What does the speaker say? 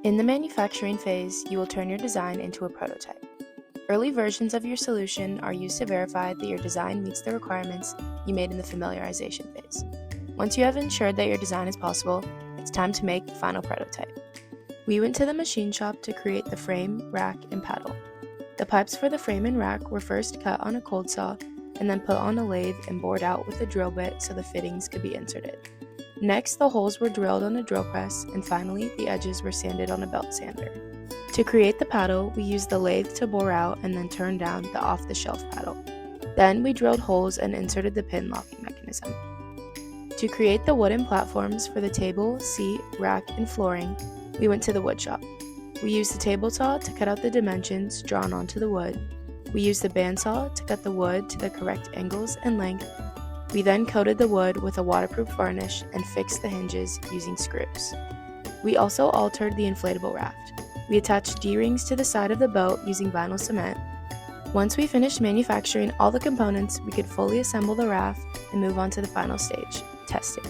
In the manufacturing phase, you will turn your design into a prototype. Early versions of your solution are used to verify that your design meets the requirements you made in the familiarization phase. Once you have ensured that your design is possible, it's time to make the final prototype. We went to the machine shop to create the frame, rack, and paddle. The pipes for the frame and rack were first cut on a cold saw and then put on a lathe and bored out with a drill bit so the fittings could be inserted. Next, the holes were drilled on a drill press, and finally, the edges were sanded on a belt sander. To create the paddle, we used the lathe to bore out and then turn down the off-the-shelf paddle. Then we drilled holes and inserted the pin locking mechanism. To create the wooden platforms for the table, seat, rack, and flooring, we went to the wood shop. We used the table saw to cut out the dimensions drawn onto the wood. We used the bandsaw to cut the wood to the correct angles and length. We then coated the wood with a waterproof varnish and fixed the hinges using screws. We also altered the inflatable raft. We attached D-rings to the side of the boat using vinyl cement. Once we finished manufacturing all the components, we could fully assemble the raft and move on to the final stage, testing.